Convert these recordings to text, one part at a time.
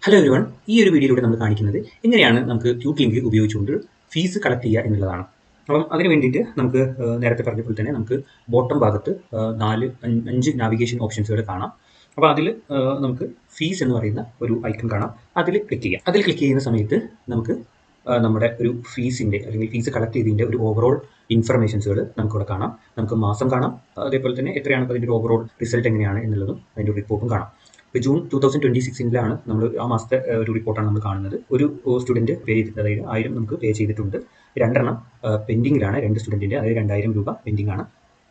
Hello everyone, ഈ ഒരു വീഡിയോയിലൂടെ നമ്മൾ കാണിക്കുന്നത് എങ്ങനെയാണ് നമുക്ക് ക്യൂട്ട് ലിങ്ക് ഉപയോഗിച്ചുകൊണ്ട് ഫീസ് കളക്ട് ചെയ്യുക എന്നുള്ളതാണ്. അപ്പം അതിന് വേണ്ടിയിട്ട് നമുക്ക് നേരത്തെ പറഞ്ഞ പോലെ തന്നെ നമുക്ക് ബോട്ടം ഭാഗത്ത് 5 നാവിഗേഷൻ ഓപ്ഷൻസുകൾ കാണാം. അപ്പോൾ അതിൽ നമുക്ക് ഫീസ് എന്ന് പറയുന്ന ഒരു ഐക്കൺ കാണാം. അതിൽ ക്ലിക്ക് ചെയ്യാം. അതിൽ ക്ലിക്ക് ചെയ്യുന്ന സമയത്ത് നമുക്ക് നമ്മുടെ ഒരു ഫീസിൻ്റെ അല്ലെങ്കിൽ ഫീസ് കളക്ട് ചെയ്തതിൻ്റെ ഒരു ഓവറോൾ ഇൻഫർമേഷൻസുകൾ നമുക്കിവിടെ കാണാം. നമുക്ക് മാസം കാണാം, അതേപോലെ തന്നെ എത്രയാണ് അതിൻ്റെ ഒരു ഓവറോൾ റിസൾട്ട് എങ്ങനെയാണ് എന്നുള്ളതും അതിൻ്റെ ഒരു റിപ്പോർട്ടും കാണാം. ഇപ്പോൾ ജൂൺ 2026 നമ്മൾ ആ മാസത്തെ ഒരു റിപ്പോർട്ടാണ് നമ്മൾ കാണുന്നത്. ഒരു സ്റ്റുഡൻറ്റ് പേ ചെയ്തിട്ട്, അതായത് 1000 നമുക്ക് പേ ചെയ്തിട്ടുണ്ട്. 2 പെൻഡിങ്ങിലാണ്, 2 സ്റ്റുഡൻറ്റിൻ്റെ, അതായത് 2000 രൂപ പെൻഡിങ് ആണ്.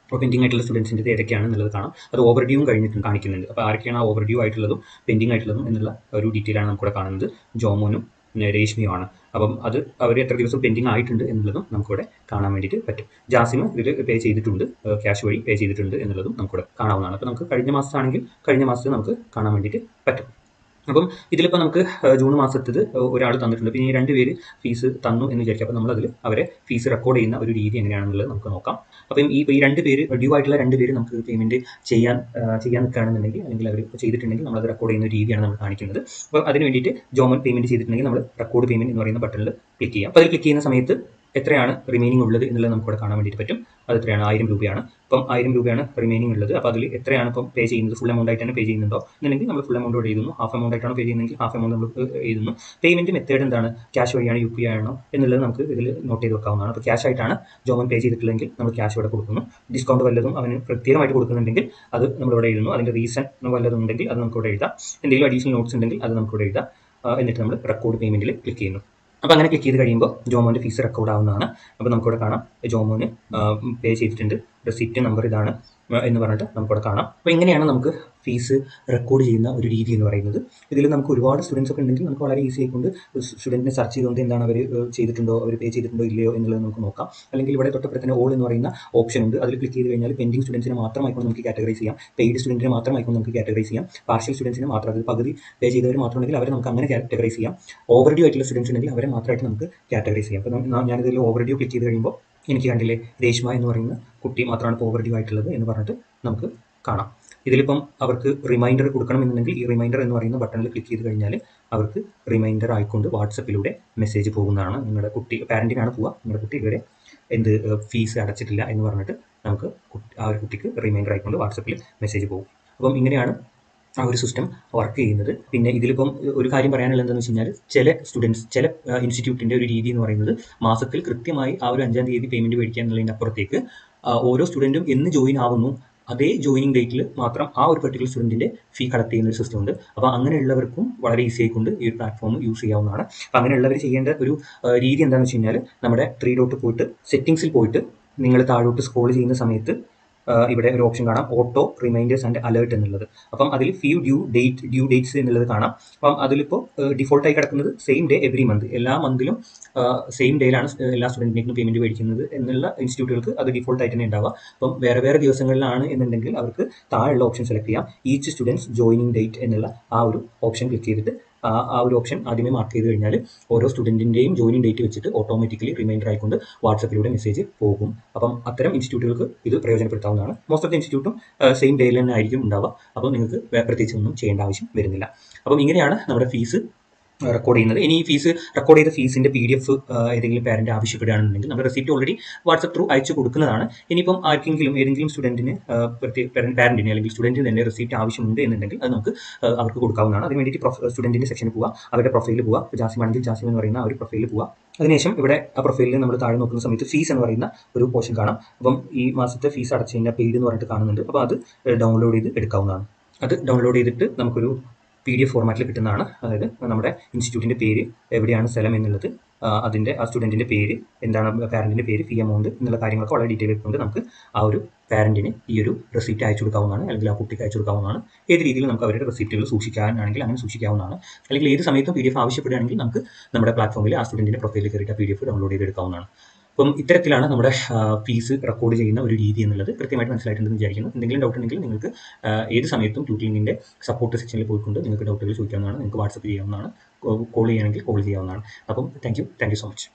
അപ്പോൾ പെൻഡിങ് ആയിട്ടുള്ള സ്റ്റുഡൻസിൻ്റെ ഏതൊക്കെയാണ് എന്നുള്ളത് കാണാം. അത് ഓവർ ഡ്യൂവും കാണിക്കുന്നുണ്ട്. അപ്പോൾ ആരൊക്കെയാണ് ആ ഓവർ ഡ്യൂ ആയിട്ടുള്ളതും പെൻഡിങ് ആയിട്ടുള്ളതും എന്നുള്ള ഒരു ഡീറ്റെയിലാണ് നമുക്കിവിടെ കാണുന്നത്. ജോമോനും രേഷ്മിയുമാണ്. അപ്പം അത് അവർ എത്ര ദിവസം പെൻഡിങ് ആയിട്ടുണ്ട് എന്നുള്ളതും നമുക്കിവിടെ കാണാൻ വേണ്ടിയിട്ട് പറ്റും. ജാസിമ് ഇതിൽ പേ ചെയ്തിട്ടുണ്ട്, ക്യാഷ് വഴി പേ ചെയ്തിട്ടുണ്ട് എന്നുള്ളതും നമുക്കിവിടെ കാണാവുന്നതാണ്. അപ്പോൾ നമുക്ക് കഴിഞ്ഞ മാസമാണെങ്കിൽ കഴിഞ്ഞ മാസത്തെ നമുക്ക് കാണാൻ വേണ്ടിയിട്ട് പറ്റും. അപ്പം ഇതിലിപ്പോൾ നമുക്ക് ജൂൺ മാസത്തേത് ഒരാൾ തന്നിട്ടുണ്ട്, പിന്നെ ഈ 2 പേര് ഫീസ് തന്നു എന്ന് വിചാരിക്കുക. അപ്പോൾ നമ്മളതിൽ അവരെ ഫീസ് റെക്കോർഡ് ചെയ്യുന്ന ഒരു രീതി എങ്ങനെയാണെന്നുള്ളത് നമുക്ക് നോക്കാം. അപ്പം ഈ 2 പേര് ഡ്യൂ ആയിട്ടുള്ള 2 പേര് നമുക്ക് പേയ്മെൻറ്റ് ചെയ്യാൻ നിൽക്കുകയാണെന്നുണ്ടെങ്കിൽ, അല്ലെങ്കിൽ അവർ ചെയ്തിട്ടുണ്ടെങ്കിൽ നമ്മളത് റെക്കോർഡ് ചെയ്യുന്ന രീതിയാണ് നമ്മൾ കാണിക്കുന്നത്. അപ്പോൾ അതിന് വേണ്ടിയിട്ട് ജോമൻ പേയ്മെൻറ്റ് ചെയ്തിട്ടുണ്ടെങ്കിൽ നമ്മൾ റെക്കോർഡ് പേയ്മെൻറ്റ് എന്ന് പറയുന്ന ബട്ടണിൽ ക്ലിക്ക് ചെയ്യാം. അപ്പോൾ അതിൽ ക്ലിക്ക് ചെയ്യുന്ന സമയത്ത് എത്രയാണ് റിമൈനിങ് ഉള്ളത് എന്നുള്ളത് നമുക്കിവിടെ കാണാൻ വേണ്ടിയിട്ട് പറ്റും. അത് എത്രയാണ്? 1000 രൂപയാണ്. അപ്പം 1000 രൂപയാണ് റിമൈനിങ് ഉള്ളത്. അപ്പോൾ അതിൽ എത്രയാണ് ഇപ്പം പേ ചെയ്യുന്നത്? ഫുൾ എമൗണ്ട് ആയിട്ട് തന്നെ പേ ചെയ്യുന്നുണ്ടോ എന്നുണ്ടെങ്കിൽ നമ്മൾ ഫുൾ എമൗണ്ട് എഴുതുന്നു. ഹാഫ് എമൗണ്ട് ആയിട്ടാണ് പേ ചെയ്യുന്നതെങ്കിൽ ഹാഫ് എമൗണ്ട് നമ്മൾ എഴുതുന്നു. പേയ്മെൻറ്റ് മെത്തേഡ് എന്താണ്? ക്യാഷ് വഴിയാണ്, UPI ആണോ എന്നുള്ളത് നമുക്ക് ഇതിൽ നോട്ട് ചെയ്ത് വെക്കാവുന്നതാണ്. അപ്പോൾ ക്യാഷ് ആയിട്ടാണ് ജോമൻ പേ ചെയ്തിട്ടുള്ളതെങ്കിൽ നമ്മൾ ക്യാഷ് ഇവിടെ കൊടുക്കുന്നു. ഡിസ്കൗണ്ട് വല്ലതും അവന് പ്രത്യേകമായിട്ട് കൊടുക്കുന്നുണ്ടെങ്കിൽ അത് നമ്മളിവിടെ എഴുതുന്നു. അതിൻ്റെ റീസൺ വല്ലതും ഉണ്ടെങ്കിൽ അത് നമുക്കിവിടെ എഴുതാം. എന്തെങ്കിലും അഡീഷണൽ നോട്ട്സ് ഉണ്ടെങ്കിൽ അത് നമുക്കിവിടെ എഴുതാം. എന്നിട്ട് നമ്മൾ റെക്കോർഡ് പേയ്മെൻറ്റിൽ ക്ലിക്ക് ചെയ്യുന്നു. അപ്പോൾ അങ്ങനെ ക്ലിക്ക് ചെയ്ത് കഴിയുമ്പോൾ ജോമോൻ്റെ ഫീസ് റെക്കോർഡ് ആവുന്നതാണ്. അപ്പോൾ നമുക്കിവിടെ കാണാം ജോമോന് പേ ചെയ്തിട്ടുണ്ട്, റെസിപ്റ്റ് നമ്പർ ഇതാണ് എന്ന് പറഞ്ഞിട്ട് നമുക്കിവിടെ കാണാം. അപ്പോൾ ഇങ്ങനെയാണ് നമുക്ക് ഫീസ് റെക്കോർഡ് ചെയ്യുന്ന ഒരു രീതി എന്ന് പറയുന്നത്. ഇതിൽ നമുക്ക് ഒരുപാട് സ്റ്റുഡൻസ് ഒക്കെ ഉണ്ടെങ്കിൽ നമുക്ക് വളരെ ഈസി ആയിക്കൊണ്ട് സ്റ്റുഡൻറ്റിനെ സെർച്ച് ചെയ്തുകൊണ്ട് എന്താണ് അവർ ചെയ്തിട്ടുണ്ടോ, അവർ പേ ചെയ്തിട്ടുണ്ടോ ഇല്ലയോ എന്നുള്ളത് നമുക്ക് നോക്കാം. അല്ലെങ്കിൽ ഇവിടെ തൊട്ടപ്പുറത്തിന് ഓൾ എന്ന് പറയുന്ന ഓപ്ഷൻ ഉണ്ട്. അതിൽ ക്ലിക്ക് ചെയ്ത് കഴിഞ്ഞാൽ പെൻഡിങ് സ്റ്റുഡൻസിനെ മാത്രമായിക്കൊണ്ട് നമുക്ക് കാറ്റഗറൈസ് ചെയ്യാം, പെയ്ഡ് സ്റ്റുഡൻറ്റിനെ മാത്രമായിക്കൊണ്ട് നമുക്ക് കാറ്റഗറൈസ് ചെയ്യാം, പാർഷ്യൽ സ്റ്റുഡൻസിനെ മാത്രം, അത് പകുതി പേ ചെയ്തവർ മാത്രമുണ്ടെങ്കിൽ അവരെ നമുക്ക് അങ്ങനെ കാറ്റഗറൈസ് ചെയ്യാം. ഓവർ ഡ്യൂ ആയിട്ടുള്ള സ്റ്റുഡൻസ് ഉണ്ടെങ്കിൽ അവരെ മാത്രമായിട്ട് നമുക്ക് കാറ്റഗറൈസ് ചെയ്യാം. അപ്പോൾ ഞാനിതിൽ ഓവർ ഡ്യൂ ക്ലിക്ക് ചെയ്ത് കഴിയുമ്പോൾ എനിക്ക് കണ്ടില്ലേ, രേഷ്മ എന്ന് പറയുന്ന കുട്ടി മാത്രമാണ് ഇപ്പോൾ ഓവർ ഡ്യൂ ആയിട്ടുള്ളത് എന്ന് പറഞ്ഞിട്ട് നമുക്ക് കാണാം. ഇതിലിപ്പം അവർക്ക് റിമൈൻഡർ കൊടുക്കണമെന്നുണ്ടെങ്കിൽ ഈ റിമൈൻഡർ എന്ന് പറയുന്ന ബട്ടണിൽ ക്ലിക്ക് ചെയ്ത് കഴിഞ്ഞാൽ അവർക്ക് റിമൈൻഡർ ആയിക്കൊണ്ട് വാട്സപ്പിലൂടെ മെസ്സേജ് പോകുന്നതാണ്. നിങ്ങളുടെ കുട്ടി പാരൻറ്റിനാണ് പോവുക, നിങ്ങളുടെ കുട്ടി ഇതുവരെ ഫീസ് അടച്ചിട്ടില്ല എന്ന് പറഞ്ഞിട്ട് നമുക്ക് ആ ഒരു കുട്ടിക്ക് റിമൈൻഡർ ആയിക്കൊണ്ട് വാട്സപ്പിൽ മെസ്സേജ് പോകും. അപ്പം ഇങ്ങനെയാണ് ആ ഒരു സിസ്റ്റം വർക്ക് ചെയ്യുന്നത്. പിന്നെ ഇതിലിപ്പം ഒരു കാര്യം പറയാനുള്ളത് എന്താണെന്ന് വെച്ച് കഴിഞ്ഞാൽ, ചില സ്റ്റുഡൻസ്, ചില ഇൻസ്റ്റിറ്റ്യൂട്ടിൻ്റെ ഒരു രീതി എന്ന് പറയുന്നത് മാസത്തിൽ കൃത്യമായി ആ ഒരു 5-ാം തീയതി പേയ്മെൻറ്റ് മേടിക്കുക എന്നുള്ളതിൻ്റെ അപ്പുറത്തേക്ക് ഓരോ സ്റ്റുഡൻറ്റും എന്ന് ജോയിൻ ആവുന്നു അതേ ജോയിനിങ് ഡേറ്റിൽ മാത്രം ആ ഒരു പെർട്ടിക്കുലർ സ്റ്റുഡൻറ്റിൻ്റെ ഫീ കളക്ട് ചെയ്യുന്ന ഒരു സിസ്റ്റം ഉണ്ട്. അപ്പോൾ അങ്ങനെയുള്ളവർക്കും വളരെ ഈസി ആയിക്കൊണ്ട് ഈ ഒരു പ്ലാറ്റ്ഫോം യൂസ് ചെയ്യാവുന്നതാണ്. അപ്പോൾ അങ്ങനെയുള്ളവർ ചെയ്യേണ്ട ഒരു രീതി എന്താണെന്ന് വെച്ച് കഴിഞ്ഞാൽ, നമ്മുടെ 3 ഡോട്ട് പോയിട്ട് സെറ്റിങ്സിൽ പോയിട്ട് നിങ്ങൾ താഴോട്ട് സ്ക്രോൾ ചെയ്യുന്ന സമയത്ത് ഇവിടെ ഒരു ഓപ്ഷൻ കാണാം, ഓട്ടോ റിമൈൻഡേഴ്സ് ആൻഡ് അലേർട്ട് എന്നുള്ളത്. അപ്പം അതിൽ ഡ്യൂ ഡേറ്റ്സ് എന്നുള്ളത് കാണാം. അപ്പം അതിലിപ്പോൾ ഡിഫോൾട്ടായി കിടക്കുന്നത് സെയിം ഡേ എവറി മന്ത്, എല്ലാ മന്തിലും സെയിം ഡേയിലാണ് എല്ലാ സ്റ്റുഡൻറ്റിനും പേയ്മെൻറ്റ് മേടിക്കുന്നത് എന്നുള്ള ഇൻസ്റ്റിറ്റ്യൂട്ടുകൾക്ക് അത് ഡിഫോൾട്ടായിട്ട് തന്നെ ഉണ്ടാവുക. അപ്പം വേറെ വേറെ ദിവസങ്ങളിലാണ് എന്നുണ്ടെങ്കിൽ അവർക്ക് താഴെയുള്ള ഓപ്ഷൻ സെലക്ട് ചെയ്യാം. ഈച്ച് സ്റ്റുഡൻസ് ജോയിനിങ് ഡേറ്റ് എന്നുള്ള ആ ഒരു ഓപ്ഷൻ ക്ലിക്ക് ചെയ്തിട്ട് ആ ഒരു ഓപ്ഷൻ ആദ്യമേ മാർക്ക് ചെയ്ത് കഴിഞ്ഞാൽ ഓരോ സ്റ്റുഡൻറ്റിൻ്റെയും ജോയിനിങ് ഡേറ്റ് വെച്ചിട്ട് ഓട്ടോമാറ്റിക്കലി റിമൈൻഡർ ആയിക്കൊണ്ട് വാട്സപ്പിലൂടെ മെസ്സേജ് പോകും. അപ്പം അത്തരം ഇൻസ്റ്റിറ്റ്യൂട്ടുകൾക്ക് ഇത് പ്രയോജനപ്പെടുത്താവുന്നതാണ്. മോസ്റ്റ് ഓഫ് ദ ഇൻസ്റ്റിറ്റ്യൂട്ടും സെയിം ഡേയിൽ തന്നെ ആയിരിക്കും ഉണ്ടാവുക. അപ്പോൾ നിങ്ങൾക്ക് പ്രത്യേകിച്ച് ഒന്നും ചെയ്യേണ്ട ആവശ്യം വരുന്നില്ല. അപ്പം ഇങ്ങനെയാണ് നമ്മുടെ ഫീസ് റെക്കോർഡ് ചെയ്യുന്നത്. ഇനി ഈ ഫീസ് റെക്കോർഡ് ചെയ്ത ഫീസിൻ്റെ PDF ഏതെങ്കിലും പാരൻറ്റ് ആവശ്യപ്പെടുകയാണെന്നുണ്ടെങ്കിൽ നമ്മൾ റെസിപ്റ്റ് ഓൾറെഡി വാട്സപ്പ് ത്രൂ അയച്ചു കൊടുക്കുന്നതാണ്. ഇനിയിപ്പം ഏതെങ്കിലും സ്റ്റുഡൻറ്റിന് പാരൻറ്റിന് അല്ലെങ്കിൽ സ്റ്റുഡൻറ്റിന് തന്നെ റെസിപ്റ്റ് ആവശ്യമുണ്ട് എന്നുണ്ടെങ്കിൽ അത് നമുക്ക് അവർക്ക് കൊടുക്കാവുന്നതാണ്. അതിന് വേണ്ടിയിട്ട് സ്റ്റുഡൻറ്റിൻ്റെ സെക്ഷനിൽ പോവുക, അവരുടെ പ്രൊഫൈലിൽ പോവുക. ജാസിം ആണെങ്കിൽ ജാസിം എന്ന് പറയുന്ന ആ ഒരു പ്രൊഫൈലിൽ പോവുക. അതിനുശേഷം ഇവിടെ ആ പ്രൊഫൈലിൽ നമ്മൾ താഴെ നോക്കുന്ന സമയത്ത് ഫീസ് എന്ന് പറയുന്ന ഒരു പോർഷൻ കാണാം. അപ്പം ഈ മാസത്തെ ഫീസ് അടച്ചതിൻ്റെ പെയ്ഡ് എന്ന് പറഞ്ഞിട്ട് കാണുന്നുണ്ട്. അപ്പോൾ അത് ഡൗൺലോഡ് ചെയ്ത് എടുക്കാവുന്നതാണ്. അത് ഡൗൺലോഡ് ചെയ്തിട്ട് നമുക്കൊരു PDF ഫോർമാറ്റിൽ കിട്ടുന്നതാണ്. അതായത് നമ്മുടെ ഇൻസ്റ്റിറ്റ്യൂട്ടിൻ്റെ പേര്, എവിടെയാണ് സ്ഥലം എന്നുള്ളത്, അതിൻ്റെ ആ സ്റ്റുഡൻറ്റിൻ്റെ പേര്, എന്താണ് പാരൻറ്റിൻ്റെ പേര്, ഫീ എമൗണ്ട് എന്നുള്ള കാര്യങ്ങളൊക്കെ വളരെ ഡീറ്റെയിൽ ആയിക്കൊണ്ട് നമുക്ക് ആ ഒരു പാരൻറ്റിന് ഈ ഒരു റെസിപ്റ്റ് അയച്ചു കൊടുക്കാവുന്നതാണ്. അല്ലെങ്കിൽ ആ കുട്ടിക്ക് അയച്ചു കൊടുക്കാവുന്നതാണ്. ഏത് രീതിയിൽ നമുക്ക് അവരുടെ റെസിപ്റ്റുകൾ സൂക്ഷിക്കാനാണെങ്കിൽ അങ്ങനെ സൂക്ഷിക്കാവുന്നതാണ്. അല്ലെങ്കിൽ ഏത് സമയത്തും PDF ആവശ്യപ്പെടുകയാണെങ്കിൽ നമുക്ക് നമ്മുടെ പ്ലാറ്റ്ഫോമിൽ ആ സ്റ്റുഡൻറ്റിൻ്റെ പ്രൊഫൈലിൽ കയറിയിട്ട് PDF ഡൗൺലോഡ് ചെയ്തെടുക്കാവുന്നതാണ്. അപ്പം ഇത്തരത്തിലാണ് നമ്മുടെ ഫീസ് റെക്കോർഡ് ചെയ്യുന്ന ഒരു രീതി എന്നുള്ളത് കൃത്യമായിട്ട് മനസ്സിലായിട്ടുണ്ടെന്ന് വിചാരിക്കുന്നു. എന്തെങ്കിലും ഡൗട്ട് ഉണ്ടെങ്കിൽ നിങ്ങൾക്ക് ഏത് സമയത്തും ട്യൂട്ടറിങ്ങിൻ്റെ സപ്പോർട്ട് സെക്ഷനിൽ പോയിക്കൊണ്ട് നിങ്ങൾക്ക് ഡൗട്ടുകൾ ചോദിക്കാവുന്നതാണ്. നിങ്ങൾക്ക് വാട്സപ്പ് ചെയ്യാവുന്നതാണ്, കോൾ ചെയ്യുകയാണെങ്കിൽ കോൾ ചെയ്യാവുന്നതാണ്. അപ്പം താങ്ക് യു സോ മച്ച്.